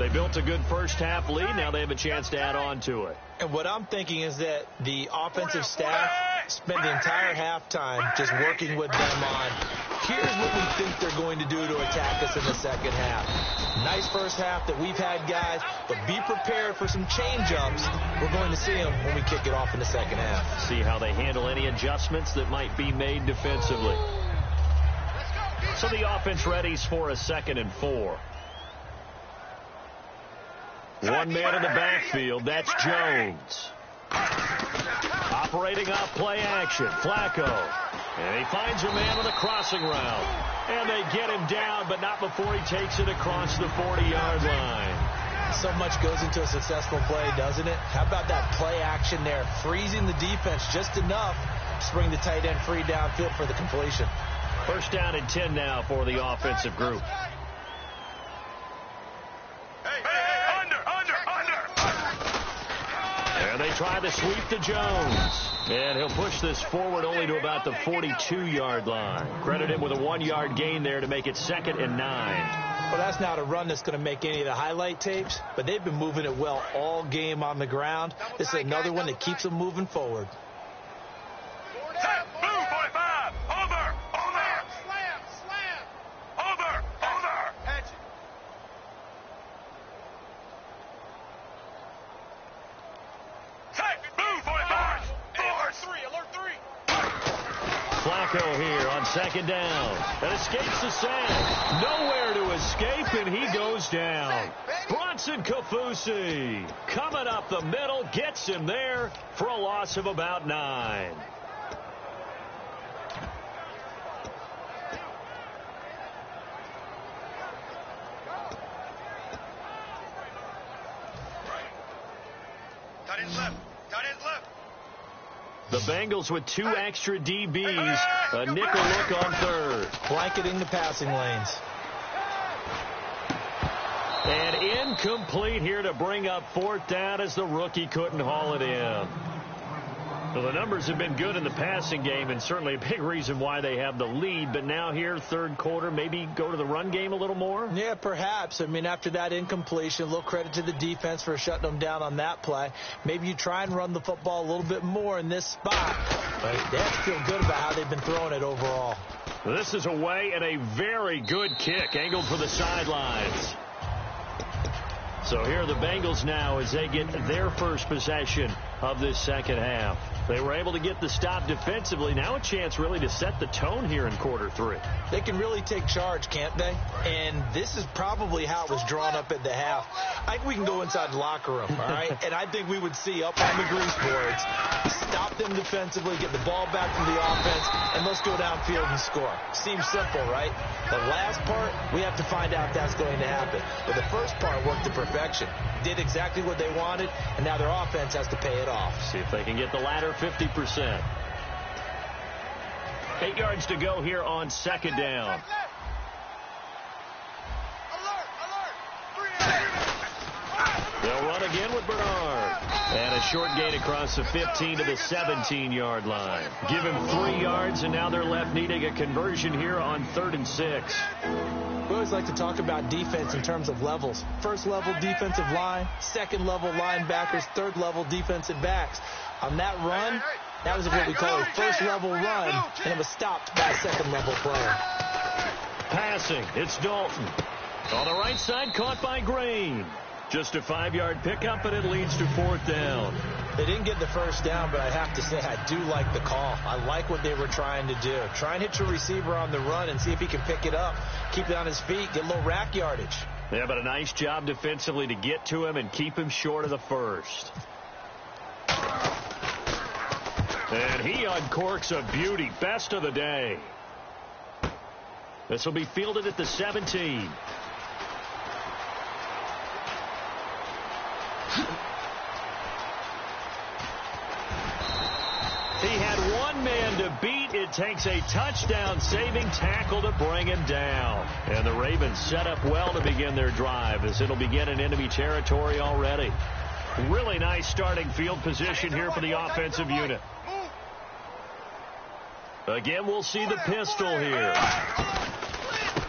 They built a good first-half lead. Now they have a chance to add on to it. And what I'm thinking is that the offensive staff spent the entire halftime just working with them on, here's what we think they're going to do to attack us in the second half. Nice first half that we've had, guys, but be prepared for some change-ups. We're going to see them when we kick it off in the second half. See how they handle any adjustments that might be made defensively. So the offense readies for a 2nd and 4. One man in the backfield, that's Jones. Operating off play action, Flacco. And he finds a man on the crossing route. And they get him down, but not before he takes it across the 40-yard line. So much goes into a successful play, doesn't it? How about that play action there, freezing the defense just enough to bring the tight end free downfield for the completion. First down and 10 now for the offensive group. And they try to sweep to Jones. And he'll push this forward only to about the 42-yard line. Credit him with a 1-yard gain there to make it 2nd and 9. Well, that's not a run that's going to make any of the highlight tapes, but they've been moving it well all game on the ground. This is another one that keeps them moving forward. Flacco here on 2nd down. And escapes the sack. Nowhere to escape, and he goes down. Bronson Kafusi coming up the middle, gets him there for a loss of about 9. The Bengals with 2 extra DBs, a nickel look on 3rd. Blanketing the passing lanes. And incomplete here to bring up 4th down as the rookie couldn't haul it in. Well, the numbers have been good in the passing game and certainly a big reason why they have the lead. But now here, 3rd quarter, maybe go to the run game a little more? Yeah, perhaps. I mean, after that incompletion, a little credit to the defense for shutting them down on that play. Maybe you try and run the football a little bit more in this spot. But they have to feel good about how they've been throwing it overall. This is away and a very good kick angled for the sidelines. So here are the Bengals now as they get their first possession of this second half. They were able to get the stop defensively. Now a chance really to set the tone here in quarter 3. They can really take charge, can't they? And this is probably how it was drawn up at the half. I think we can go inside the locker room, all right? And I think we would see up on the grease boards, stop them defensively, get the ball back from the offense, and let's go downfield and score. Seems simple, right? The last part, we have to find out if that's going to happen. But the first part worked to perfection. Did exactly what they wanted, and now their offense has to pay it off. See if they can get the latter 50%. 8 yards to go here on 2nd down. They'll run again with Bernard. And a short gain across the 15 to the 17-yard line. Give him 3 yards, and now they're left needing a conversion here on 3rd and 6. We always like to talk about defense in terms of levels. First level defensive line, second level linebackers, third level defensive backs. On that run, that was what we call a first level run, and it was stopped by a second level player. Passing, it's Dalton. On the right side, caught by Green. Just a 5-yard pickup, and it leads to 4th down. They didn't get the first down, but I have to say I do like the call. I like what they were trying to do. Try and hit your receiver on the run and see if he can pick it up. Keep it on his feet, get a little rack yardage. Yeah, but a nice job defensively to get to him and keep him short of the first. And he uncorks a beauty. Best of the day. This will be fielded at the 17. He had one man to beat. It takes a touchdown-saving tackle to bring him down. And the Ravens set up well to begin their drive as it'll begin in enemy territory already. Really nice starting field position here for the offensive unit. Again, we'll see the pistol here.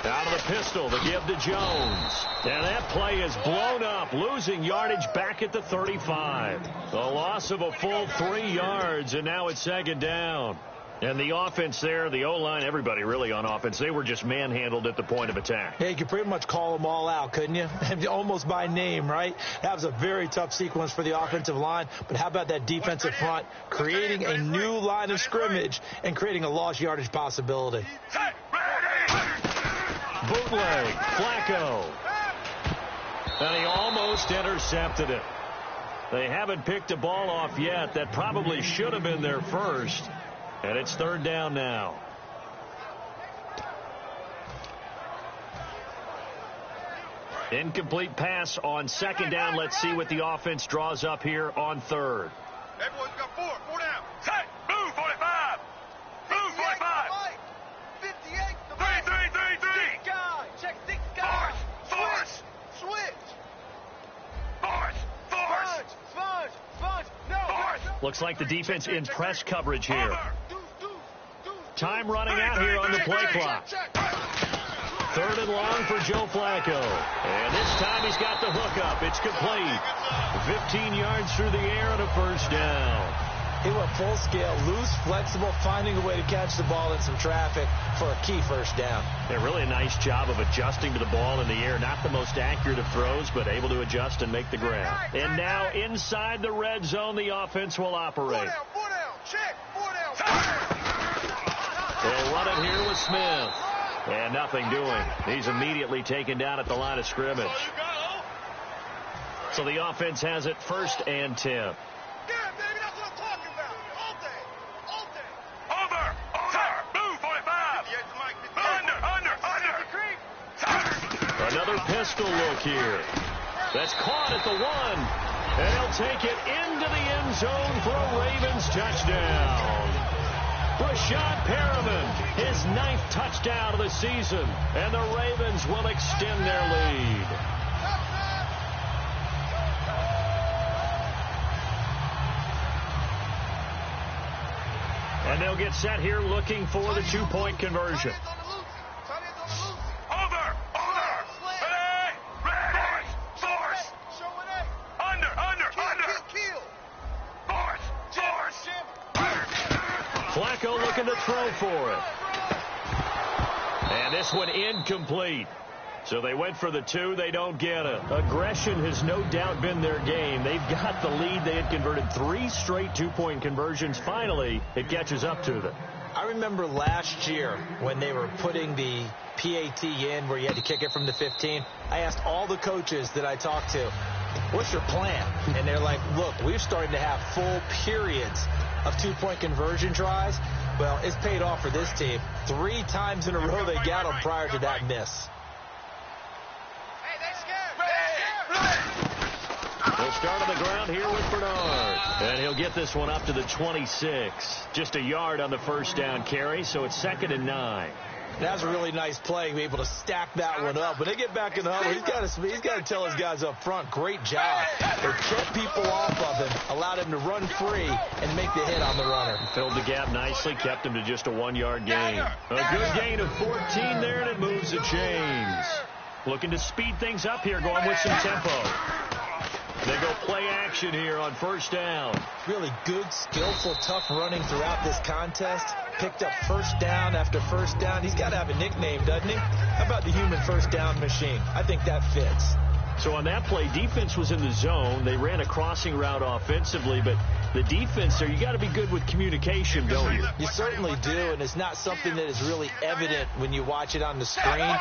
Out of the pistol, the give to Jones. And that play is blown up, losing yardage back at the 35. A loss of a full 3 yards, and now it's second down. And the offense there, the O-line, everybody really on offense, they were just manhandled at the point of attack. Yeah, you could pretty much call them all out, couldn't you? Almost by name, right? That was a very tough sequence for the offensive line. But how about that defensive front creating a new line of scrimmage and creating a lost yardage possibility? Bootleg, Flacco. And he almost intercepted it. They haven't picked a ball off yet. That probably should have been their first. And it's third down now. Incomplete pass on second down. Let's see what the offense draws up here on third. Everyone's got four down. Set, move, 45. Move, 45. 58. 3. Guy, check 6 guys. Force. Switch. Force. No. Force. Looks like the defense in press coverage here. Time running out here on the play clock. Third and long for Joe Flacco. And this time he's got the hookup. It's complete. 15 yards through the air and a first down. He went full scale, loose, flexible, finding a way to catch the ball in some traffic for a key first down. Yeah, really a nice job of adjusting to the ball in the air. Not the most accurate of throws, but able to adjust and make the grab. And now inside the red zone, the offense will operate. 4 down. Check. 4 down. They'll run it here with Smith. And nothing doing. He's immediately taken down at the line of scrimmage. So the offense has it first and 10. Yeah, baby, that's what I'm talking about. All day. Over. Move, 45. Under. Another pistol look here. That's caught at the 1. And he'll take it into the end zone for a Ravens touchdown. Rashad Perriman, his 9th touchdown of the season, and the Ravens will extend their lead. And they'll get set here looking for the 2-point conversion. Flacco looking to throw for it. And this one incomplete. So they went for the 2. They don't get it. Aggression has no doubt been their game. They've got the lead. They had converted 3 straight 2-point conversions. Finally, it catches up to them. I remember last year when they were putting the PAT in where you had to kick it from the 15. I asked all the coaches that I talked to, what's your plan? And they're like, look, we're starting to have full periods of 2-point conversion tries. Well, it's paid off for this team. 3 times in a row they got them prior to that miss. They'll start on the ground here with Bernard. And he'll get this one up to the 26. Just a yard on the first down carry, so it's 2nd and 9. That's a really nice play, be able to stack that one up. When they get back in the huddle, he's got to tell his guys up front, great job. They kept people off of him, allowed him to run free and make the hit on the runner. Filled the gap nicely, kept him to just a 1-yard gain. A good gain of 14 there, and it moves the chains. Looking to speed things up here, going with some tempo. They go play action here on first down. Really good, skillful, tough running throughout this contest. Picked up first down after first down. He's got to have a nickname, doesn't he? How about the human first down machine? I think that fits. So on that play, defense was in the zone. They ran a crossing route offensively, but the defense there, you got to be good with communication, don't you? You certainly do, and it's not something that is really evident when you watch it on the screen.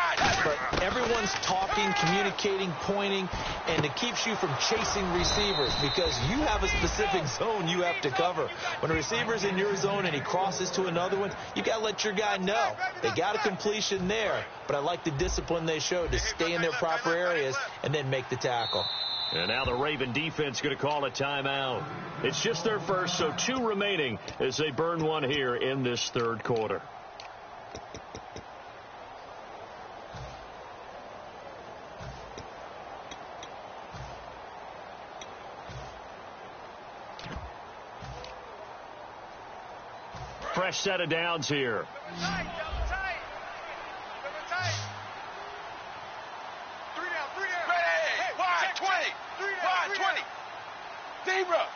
But everyone's talking, communicating, pointing, and it keeps you from chasing receivers because you have a specific zone you have to cover. When a receiver's in your zone and he crosses to another one, you got to let your guy know. They got a completion there, but I like the discipline they showed to stay in their proper areas and then make the tackle. And now the Raven defense going to call a timeout. It's just their first, so 2 remaining as they burn one here in this third quarter. Fresh set of downs here. Zebra.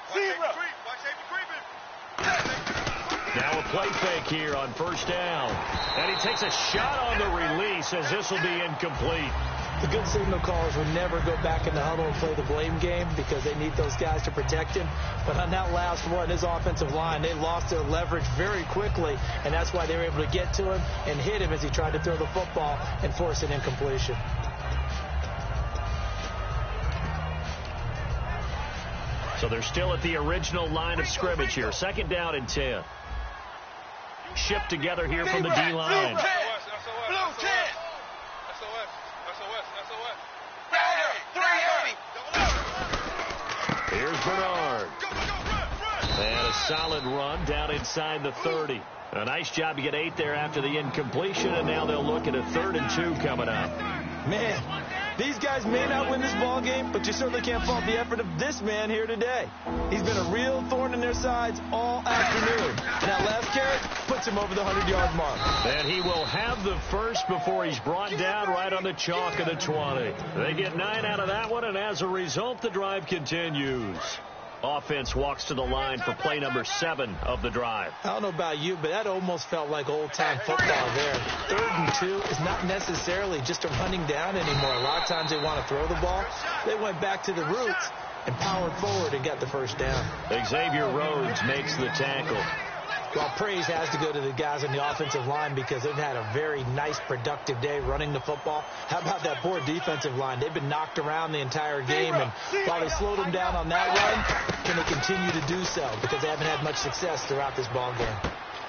Now a play fake here on first down. And he takes a shot on the release as this will be incomplete. The good signal callers would never go back in the huddle and play the blame game because they need those guys to protect him. But on that last one, his offensive line, they lost their leverage very quickly, and that's why they were able to get to him and hit him as he tried to throw the football and force an incompletion. So they're still at the original line of scrimmage here. Second down and 10. Shipped together here from the D-line. Here's Bernard. And a solid run down inside the 30. A nice job to get 8 there after the incompletion, and now they'll look at a 3rd and 2 coming up. Man, these guys may not win this ball game, but you certainly can't fault the effort of this man here today. He's been a real thorn in their sides all afternoon. And that last carry puts him over the 100-yard mark. And he will have the first before he's brought down right on the chalk of the 20. They get 9 out of that one, and as a result, the drive continues. Offense walks to the line for play number 7 of the drive. I don't know about you, but that almost felt like old-time football there. 3rd and 2 is not necessarily just a running down anymore. A lot of times they want to throw the ball. They went back to the roots and powered forward and got the first down. Xavier Rhodes makes the tackle. Well, praise has to go to the guys on the offensive line because they've had a very nice, productive day running the football. How about that poor defensive line? They've been knocked around the entire game, and while they slowed them down on that run, can they continue to do so? Because they haven't had much success throughout this ball game.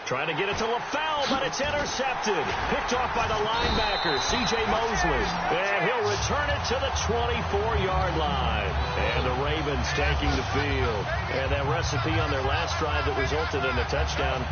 Trying to get it to LaFell, but it's intercepted. Picked off by the linebacker, C.J. Mosley. And he'll return it to the 24-yard line. And the Ravens taking the field. And that recipe on their last drive that resulted in a touchdown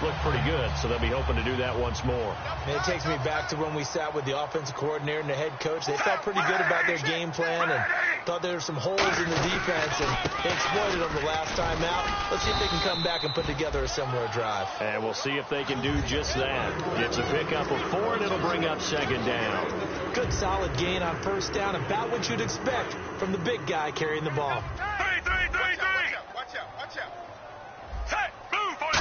looked pretty good, so they'll be hoping to do that once more. And it takes me back to when we sat with the offensive coordinator and the head coach. They felt pretty good about their game plan and thought there were some holes in the defense, and they exploited them the last time out. Let's see if they can come back and put together a similar drive. And we'll see if they can do just that. Gets a pickup of 4, and it'll bring up 2nd down. Good, solid gain on first down, about what you'd expect from the big guy carrying the ball. Watch out. Hey, move, boy.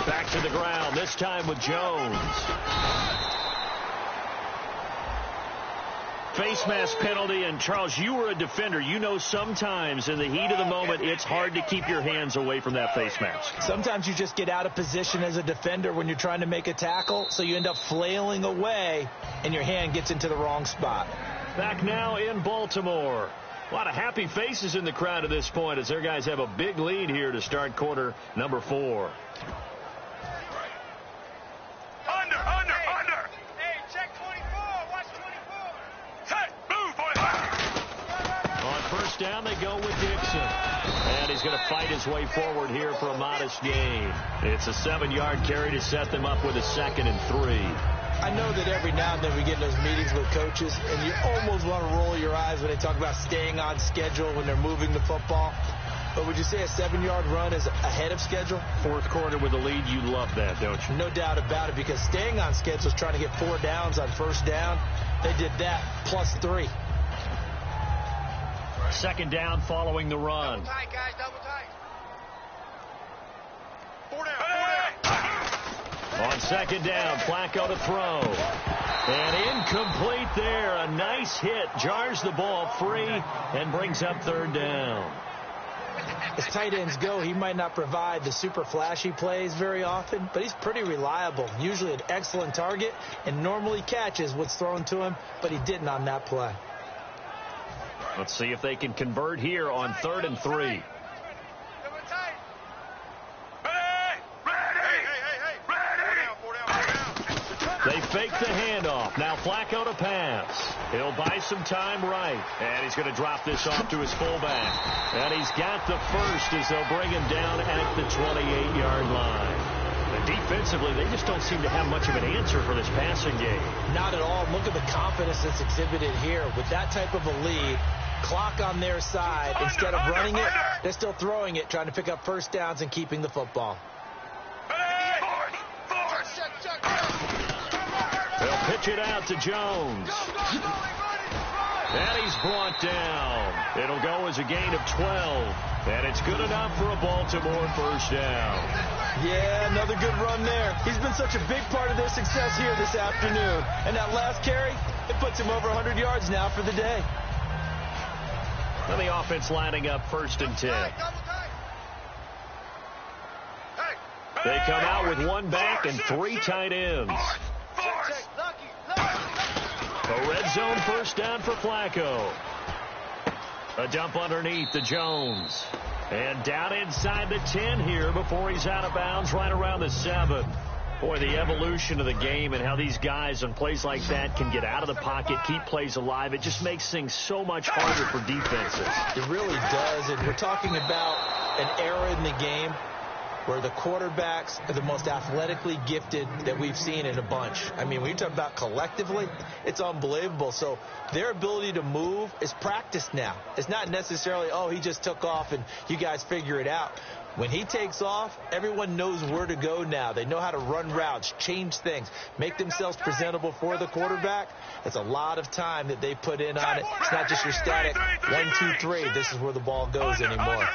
Back to the ground, this time with Jones. Face mask penalty, and Charles, you were a defender. You know sometimes in the heat of the moment, it's hard to keep your hands away from that face mask. Sometimes you just get out of position as a defender when you're trying to make a tackle, so you end up flailing away, and your hand gets into the wrong spot. Back now in Baltimore. A lot of happy faces in the crowd at this point as their guys have a big lead here to start quarter number 4. Under. Hey, check 24. Watch 24. Hey, move, boy. On first down, they go with Dixon. And he's going to fight his way forward here for a modest gain. It's a 7-yard carry to set them up with a 2nd and 3. I know that every now and then we get in those meetings with coaches, and you almost want to roll your eyes when they talk about staying on schedule when they're moving the football. But would you say a 7-yard run is ahead of schedule? 4th quarter with a lead, you love that, don't you? No doubt about it, because staying on schedule is trying to get 4 downs on first down. They did that, plus 3. 2nd down following the run. Double tight, guys, double tight. 4 down. On 2nd down, Flacco to throw. And incomplete there. A nice hit. Jars the ball free and brings up 3rd down. As tight ends go, he might not provide the super flashy plays very often, but he's pretty reliable. Usually an excellent target and normally catches what's thrown to him, but he didn't on that play. Let's see if they can convert here on 3rd and 3. They fake the handoff. Now Flacco to pass. He'll buy some time right. And he's going to drop this off to his fullback. And he's got the first as they'll bring him down at the 28-yard line. And defensively, they just don't seem to have much of an answer for this passing game. Not at all. Look at the confidence that's exhibited here. With that type of a lead, clock on their side, instead of running it, they're still throwing it, trying to pick up first downs and keeping the football. They'll pitch it out to Jones. And he's brought down. It'll go as a gain of 12. And it's good enough for a Baltimore first down. Yeah, another good run there. He's been such a big part of their success here this afternoon. And that last carry, it puts him over 100 yards now for the day. And the offense lining up 1st and 10. They come out with one back and 3 tight ends. A red zone first down for Flacco. A dump underneath to Jones. And down inside the 10 here before he's out of bounds right around the 7. Boy, the evolution of the game and how these guys on plays like that can get out of the pocket, keep plays alive, it just makes things so much harder for defenses. It really does, and we're talking about an era in the game where the quarterbacks are the most athletically gifted that we've seen in a bunch. I mean, when you talk about collectively, it's unbelievable. So their ability to move is practiced now. It's not necessarily, oh, he just took off and you guys figure it out. When he takes off, everyone knows where to go now. They know how to run routes, change things, make themselves presentable for the quarterback. It's a lot of time that they put in on it. It's not just your static 1, 2, 3. This is where the ball goes anymore.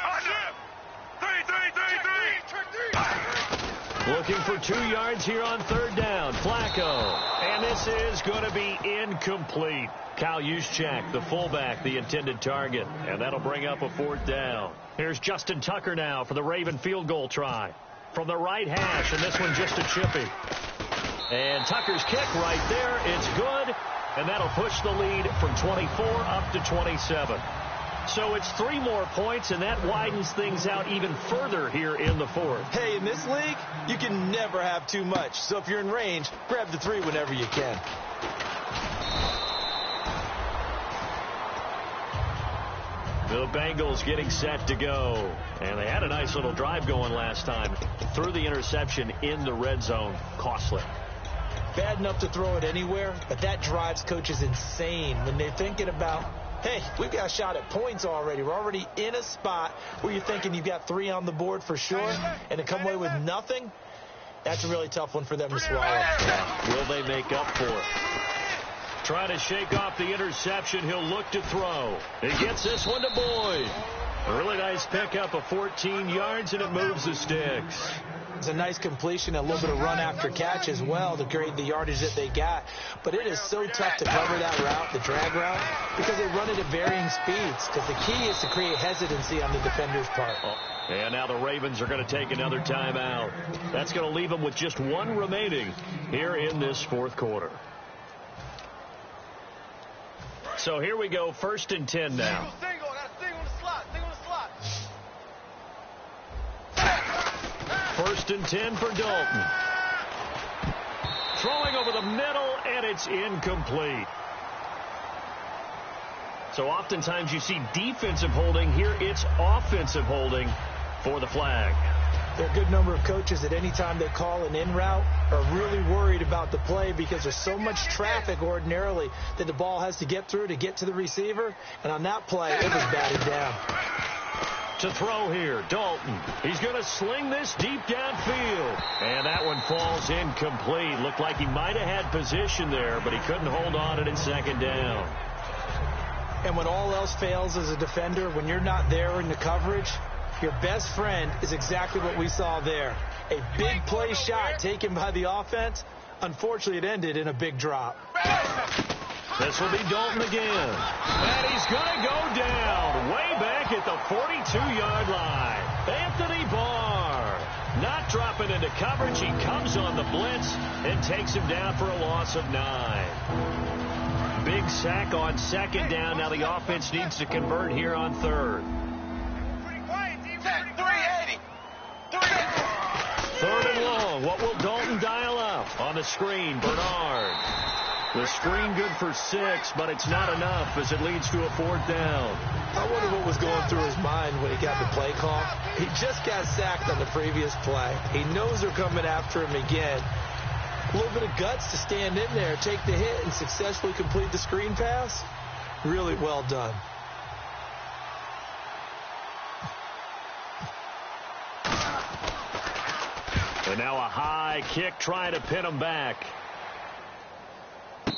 Looking for 2 yards here on 3rd down. Flacco. And this is going to be incomplete. Kyle Juszczyk, the fullback, the intended target. And that'll bring up a 4th down. Here's Justin Tucker now for the Raven field goal try. From the right hash, and this one just a chippy. And Tucker's kick right there. It's good. And that'll push the lead from 24 up to 27. So it's 3 more points, and that widens things out even further here in the 4th. Hey, in this league, you can never have too much. So if you're in range, grab the 3 whenever you can. The Bengals getting set to go. And they had a nice little drive going last time. Threw the interception in the red zone. Costly. Bad enough to throw it anywhere, but that drives coaches insane when they're thinking about, hey, we've got a shot at points already. We're already in a spot where you're thinking you've got 3 on the board for sure, and to come away with nothing, that's a really tough one for them to swallow. Yeah. Will they make up for it? Trying to shake off the interception. He'll look to throw. He gets this one to Boyd. A really nice pickup of 14 yards, and it moves the sticks. It's a nice completion, a little bit of run after catch as well to create the yardage that they got. But it is so tough to cover that route, the drag route, because they run it at varying speeds. Because the key is to create hesitancy on the defender's part. And now the Ravens are going to take another timeout. That's going to leave them with just 1 remaining here in this 4th quarter. So here we go, 1st and 10 now. Single, got a single in the slot, single in the slot. 1st and 10 for Dalton. Throwing over the middle, and it's incomplete. So oftentimes you see defensive holding. Here it's offensive holding for the flag. There are a good number of coaches at any time they call an in route are really worried about the play because there's so much traffic ordinarily that the ball has to get through to get to the receiver. And on that play, it was batted down. To throw here, Dalton. He's going to sling this deep downfield. And that one falls incomplete. Looked like he might have had position there, but he couldn't hold on it in 2nd down. And when all else fails as a defender, when you're not there in the coverage, your best friend is exactly what we saw there. A big play shot taken by the offense. Unfortunately, it ended in a big drop. This will be Dalton again. And he's going to go down way back at the 42-yard line. Anthony Barr not dropping into coverage. He comes on the blitz and takes him down for a loss of 9. Big sack on 2nd down. Now the offense needs to convert here on 3rd. 380. 3rd and long. What will Dalton dial up? On the screen, Bernard. The screen good for 6, but it's not enough as it leads to a 4th down. I wonder what was going through his mind when he got the play call. He just got sacked on the previous play. He knows they're coming after him again. A little bit of guts to stand in there, take the hit, and successfully complete the screen pass. Really well done. And now a high kick trying to pin him back.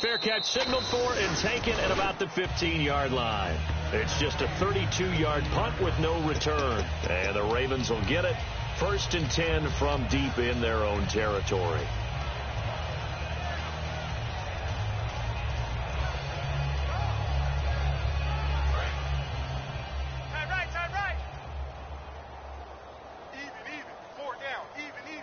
fair catch signaled for and taken at about the 15-yard line. It's just a 32-yard punt with no return. And the Ravens will get it. 1st and 10 from deep in their own territory. Time right. Even. 4 down. Even.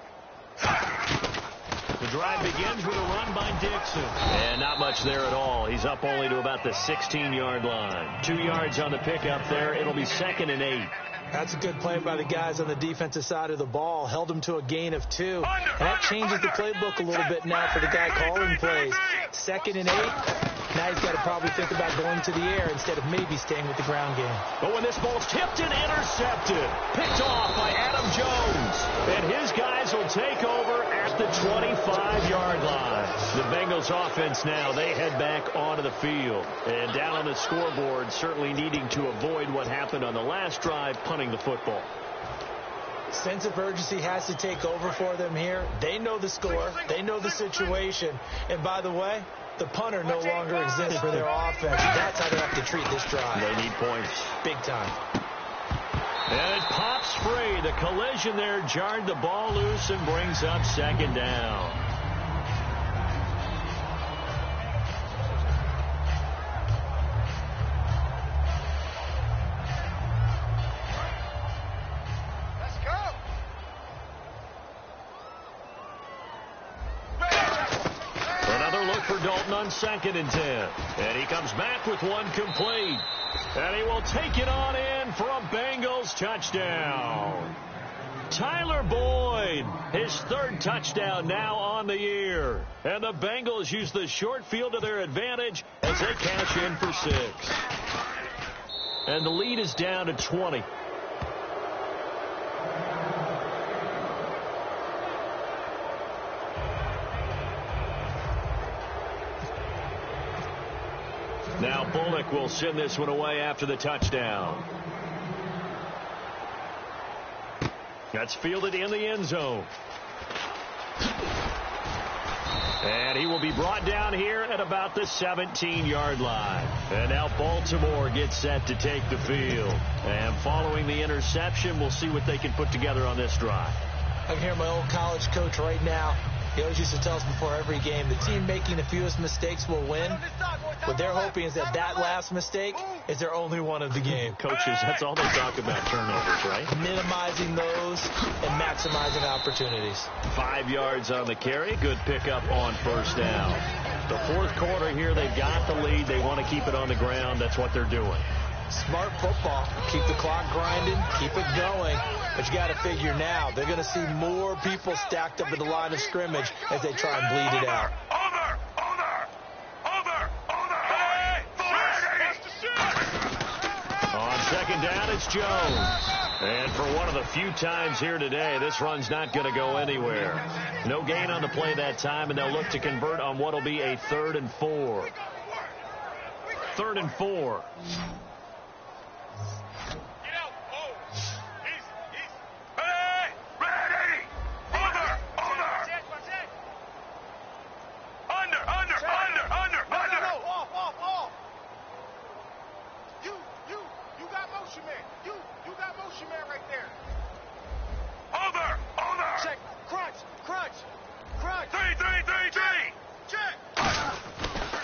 The drive begins with a run by Dixon. And not much there at all. He's up only to about the 16-yard line. 2 yards on the pickup there. It'll be 2nd and 8. That's a good play by the guys on the defensive side of the ball. Held him to a gain of 2. And that changes the playbook a little bit now for the guy calling plays. 2nd and 8. Now he's got to probably think about going to the air instead of maybe staying with the ground game. But when this ball's tipped and intercepted, picked off by Adam Jones. And his guys will take over at the 25-yard line. The Bengals offense now, they head back onto the field. And down on the scoreboard, certainly needing to avoid what happened on the last drive, punting the football. Sense of urgency has to take over for them here. They know the score. They know the situation. And by the way, the punter no longer exists for their offense. That's how they have to treat this drive. They need points. Big time. And it pops free. The collision there jarred the ball loose and brings up 2nd down. Let's go. Another look for Dalton on 2nd and 10. And he comes back with one complete. And he will take it on in for a Bengals touchdown. Tyler Boyd, his 3rd touchdown now on the year. And the Bengals use the short field to their advantage as they cash in for 6. And the lead is down to 20. Now Bullock will send this one away after the touchdown. That's fielded in the end zone. And he will be brought down here at about the 17-yard line. And now Baltimore gets set to take the field. And following the interception, we'll see what they can put together on this drive. I can hear my old college coach right now. He always used to tell us before every game, the team making the fewest mistakes will win. What they're hoping is that last mistake is their only one of the game. Coaches, that's all they talk about, turnovers, right? Minimizing those and maximizing opportunities. 5 yards on the carry. Good pickup on 1st down. The 4th quarter here, they've got the lead. They want to keep it on the ground. That's what they're doing. Smart football. Keep the clock grinding. Keep it going. But you got to figure now, they're going to see more people stacked up at the line of scrimmage as they try and bleed it out. On 2nd down, it's Jones. And for one of the few times here today, this run's not going to go anywhere. No gain on the play that time, and they'll look to convert on what will be a 3rd and 4. 3rd and 4.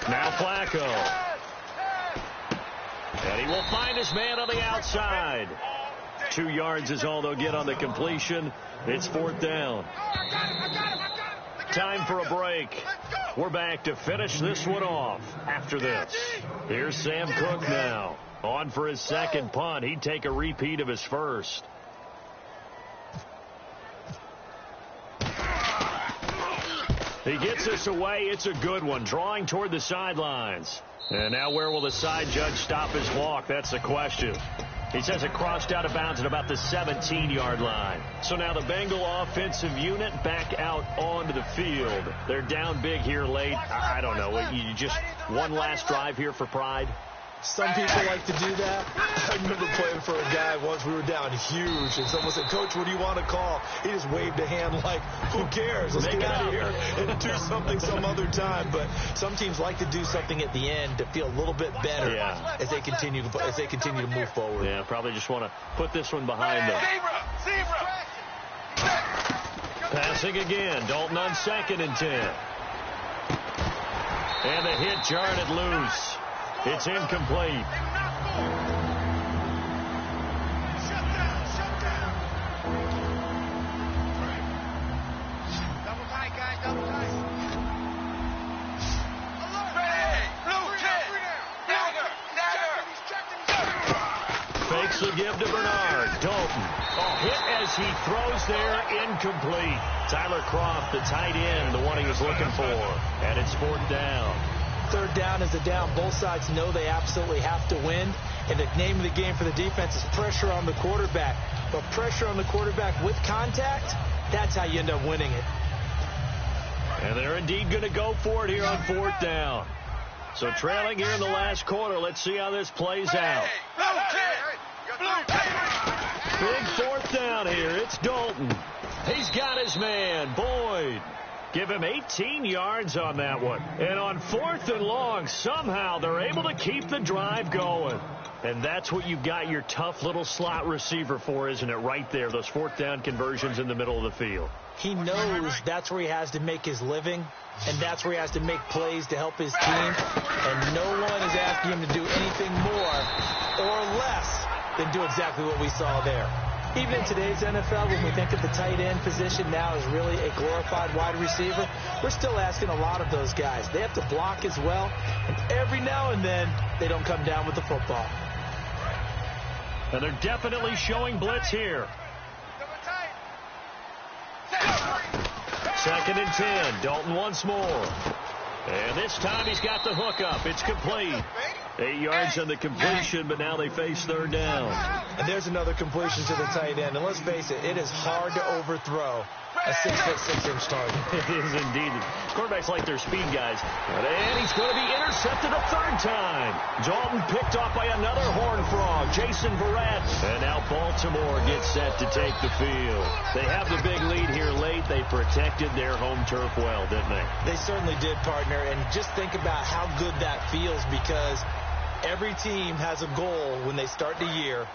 Now Flacco. And he will find his man on the outside. 2 yards is all they'll get on the completion. It's 4th down. Time for a break. We're back to finish this one off after this. Here's Sam Cook now. On for his 2nd punt. He'd take a repeat of his 1st. He gets this away. It's a good one. Drawing toward the sidelines. And now where will the side judge stop his walk? That's the question. He says it crossed out of bounds at about the 17-yard line. So now the Bengal offensive unit back out onto the field. They're down big here late. I don't know. You just one last drive here for pride? Some people like to do that. I remember playing for a guy once. We were down huge, and someone said, "Coach, what do you want to call?" He just waved a hand like, "Who cares? Let's get out of here and do something some other time." But some teams like to do something at the end to feel a little bit better as they continue to move forward. Yeah, probably just want to put this one behind them. Passing again. Dalton on 2nd and 10. And the hit jarred it loose. It's incomplete. Shut down. Double tight, guys. Double tight. Ready. Blue 10. Dagger. Fakes the give to Bernard. Dalton. Hit as he throws there. Incomplete. Tyler Croft, the tight end, the one he was looking for. And it's 4th down. 3rd down is a down. Both sides know they absolutely have to win. And the name of the game for the defense is pressure on the quarterback. But pressure on the quarterback with contact, that's how you end up winning it. And they're indeed going to go for it here on 4th down. So trailing here in the last quarter. Let's see how this plays out. Big 4th down here. It's Dalton. He's got his man, Boyd. Give him 18 yards on that one. And on 4th and long, somehow they're able to keep the drive going. And that's what you've got your tough little slot receiver for, isn't it? Right there, those 4th down conversions in the middle of the field. He knows that's where he has to make his living, and that's where he has to make plays to help his team. And no one is asking him to do anything more or less than do exactly what we saw there. Even in today's NFL, when we think of the tight end position now as really a glorified wide receiver, we're still asking a lot of those guys. They have to block as well, and every now and then, they don't come down with the football. And they're definitely showing blitz here. 2nd and 10. Dalton once more. And this time he's got the hook up. It's complete. 8 yards on the completion, but now they face 3rd down. And there's another completion to the tight end. And let's face it, it is hard to overthrow a 6'6" target. It is indeed. Quarterbacks like their speed guys. And he's going to be intercepted a 3rd time. Dalton picked off by another Horned Frog, Jason Verrett. And now Baltimore gets set to take the field. They have the big lead here late. They protected their home turf well, didn't they? They certainly did, partner. And just think about how good that feels, because every team has a goal when they start the year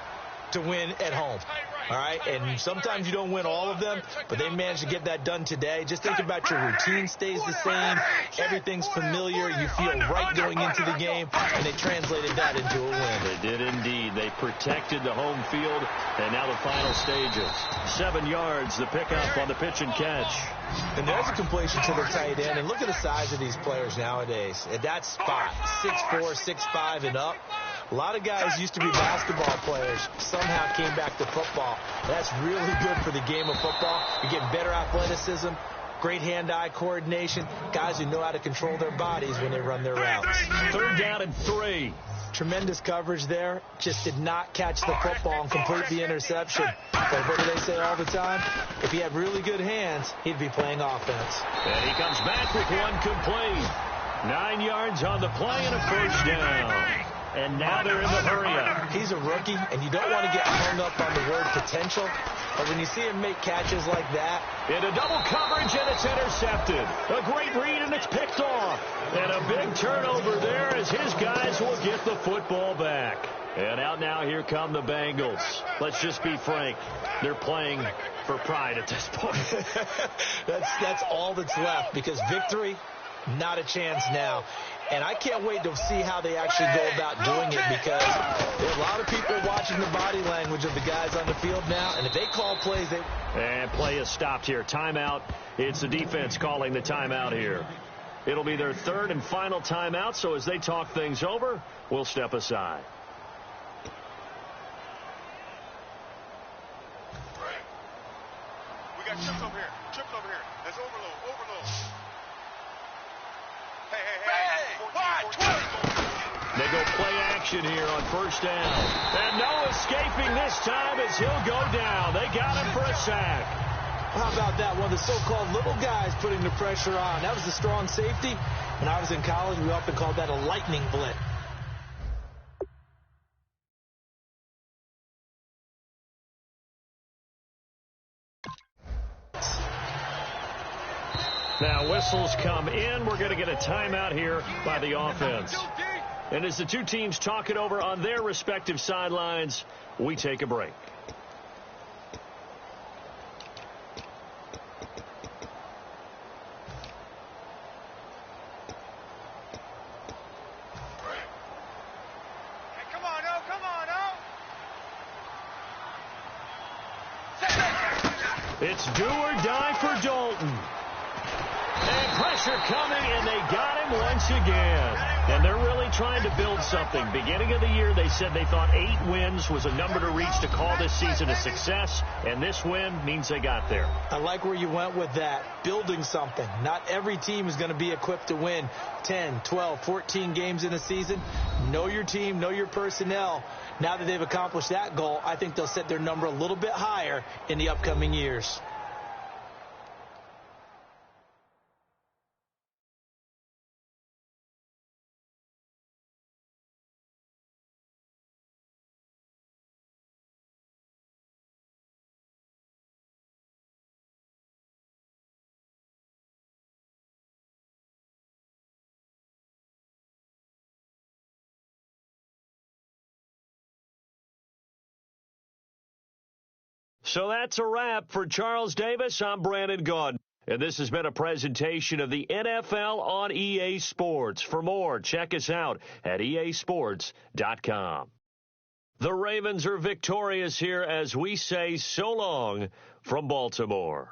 to win at home. All right, and sometimes you don't win all of them, but they managed to get that done today. Just think about your routine stays the same. Everything's familiar. You feel right going into the game, and they translated that into a win. They did indeed. They protected the home field, and now the final stages. 7 yards, the pickup on the pitch and catch. And there's a completion to the tight end, and look at the size of these players nowadays. At that spot, 6'4", 6'5", and up. A lot of guys used to be basketball players, somehow came back to football. That's really good for the game of football. You get better athleticism, great hand-eye coordination, guys who know how to control their bodies when they run their routes. 3rd down and 3. Tremendous coverage there. Just did not catch the football and complete the interception. But what do they say all the time? If he had really good hands, he'd be playing offense. And he comes back with one complete. 9 yards on the play and a 1st down. And now they're in the hurry-up. He's a rookie, and you don't want to get hung up on the word potential. But when you see him make catches like that. Into double coverage, and it's intercepted. A great read, and it's picked off. And a big turnover there as his guys will get the football back. And out now, here come the Bengals. Let's just be frank. They're playing for pride at this point. That's all that's left, because victory, not a chance now. And I can't wait to see how they actually go about doing it, because there are a lot of people watching the body language of the guys on the field now, and if they call plays, they... And play is stopped here. Timeout. It's the defense calling the timeout here. It'll be their 3rd and final timeout, so as they talk things over, we'll step aside. We got trips over here. Trips over here. That's overload. They go play action here on 1st down. And no escaping this time as he'll go down. They got him for a sack. How about that? One of the so-called little guys putting the pressure on. That was a strong safety. When I was in college, we often called that a lightning blitz. Now whistles come in. We're going to get a timeout here by the offense. And as the two teams talk it over on their respective sidelines, we take a break. It's do or die for Dalton. And pressure coming, and they got him once again. And they're really trying to build something. Beginning of the year, they said they thought 8 wins was a number to reach to call this season a success, and this win means they got there. I like where you went with that, building something. Not every team is going to be equipped to win 10, 12, 14 games in a season. Know your team, know your personnel. Now that they've accomplished that goal, I think they'll set their number a little bit higher in the upcoming years. So that's a wrap for Charles Davis. I'm Brandon Gaudin. And this has been a presentation of the NFL on EA Sports. For more, check us out at easports.com. The Ravens are victorious here as we say so long from Baltimore.